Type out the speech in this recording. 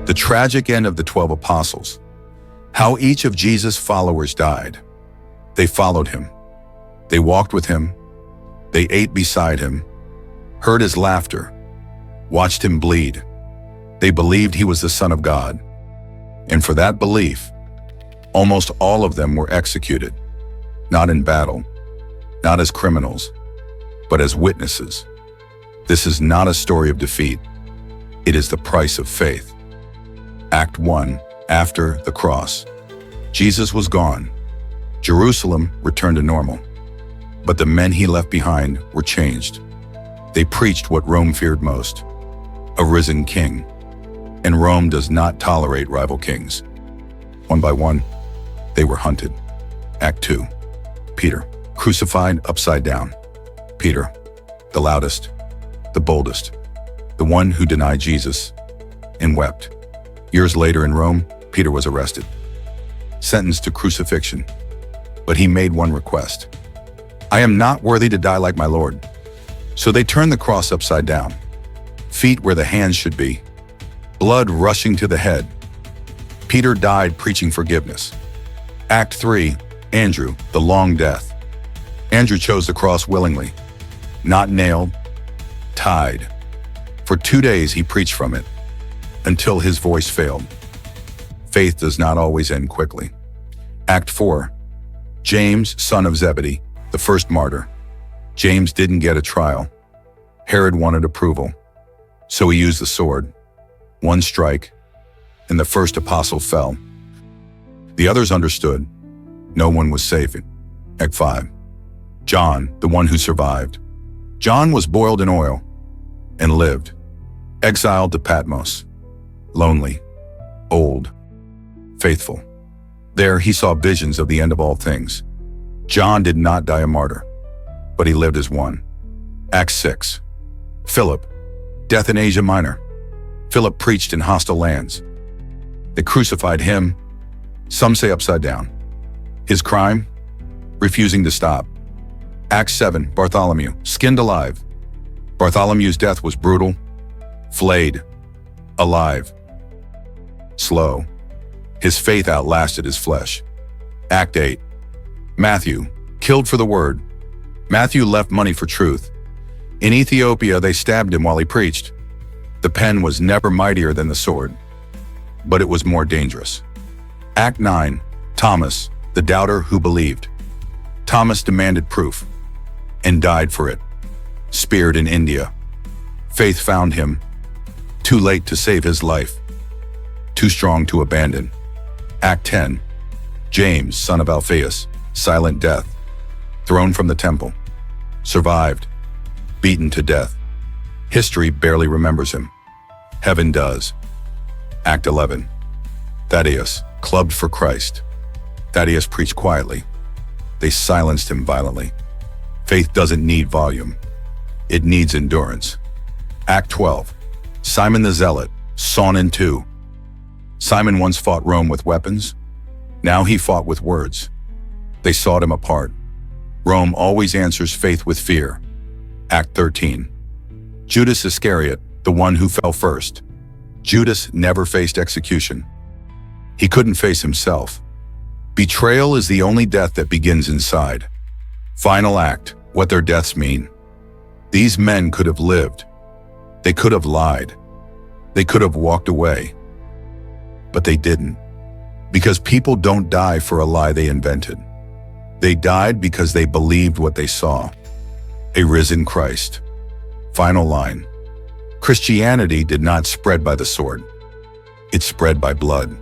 The tragic end of the 12 apostles. How each of Jesus' followers died. They followed him. They walked with him. They ate beside him, heard his laughter, watched him bleed. They believed he was the Son of God. And for that belief, almost all of them were executed, not in battle, not as criminals, but as witnesses. This is not a story of defeat. It is the price of faith. Act 1. After the cross. Jesus was gone. Jerusalem returned to normal. But the men he left behind were changed. They preached what Rome feared most, a risen king. And Rome does not tolerate rival kings. One by one, they were hunted. Act 2. Peter, crucified upside down. Peter, the loudest, the boldest, the one who denied Jesus and wept. Years later in Rome, Peter was arrested, sentenced to crucifixion. But he made one request. I am not worthy to die like my Lord. So they turned the cross upside down, feet where the hands should be, blood rushing to the head. Peter died preaching forgiveness. Act 3. Andrew, the long death. Andrew chose the cross willingly, not nailed, tied. For 2 days he preached from it, until his voice failed. Faith does not always end quickly. Act 4. James, son of Zebedee, the first martyr. James didn't get a trial. Herod wanted approval, so he used the sword. One strike, and the first apostle fell. The others understood. No one was safe. Act 5. John, the one who survived. John was boiled in oil and lived, exiled to Patmos, lonely, old, faithful. There he saw visions of the end of all things. John did not die a martyr, but he lived as one. Act 6. Philip, death in Asia Minor. Philip preached in hostile lands. They crucified him, some say upside down. His crime? Refusing to stop. Act 7. Bartholomew, skinned alive. Bartholomew's death was brutal, flayed, alive, slow. His faith outlasted his flesh. Act 8. Matthew, killed for the word. Matthew left money for truth. In Ethiopia, they stabbed him while he preached. The pen was never mightier than the sword, but it was more dangerous. Act 9. Thomas, the doubter who believed. Thomas demanded proof and died for it. Speared in India. Faith found him, too late to save his life, too strong to abandon. Act 10. James, son of Alphaeus, silent death, thrown from the temple, survived, beaten to death. History barely remembers him. Heaven does. Act 11. Thaddeus, clubbed for Christ. Thaddeus preached quietly. They silenced him violently. Faith doesn't need volume. It needs endurance. Act 12. Simon the Zealot, sawn in two. Simon once fought Rome with weapons. Now he fought with words. They sawed him apart. Rome always answers faith with fear. Act 13. Judas Iscariot, the one who fell first. Judas never faced execution. He couldn't face himself. Betrayal is the only death that begins inside. Final act, what their deaths mean. These men could have lived. They could have lied. They could have walked away. But they didn't. Because people don't die for a lie they invented. They died because they believed what they saw. A risen Christ. Final line. Christianity did not spread by the sword. It spread by blood.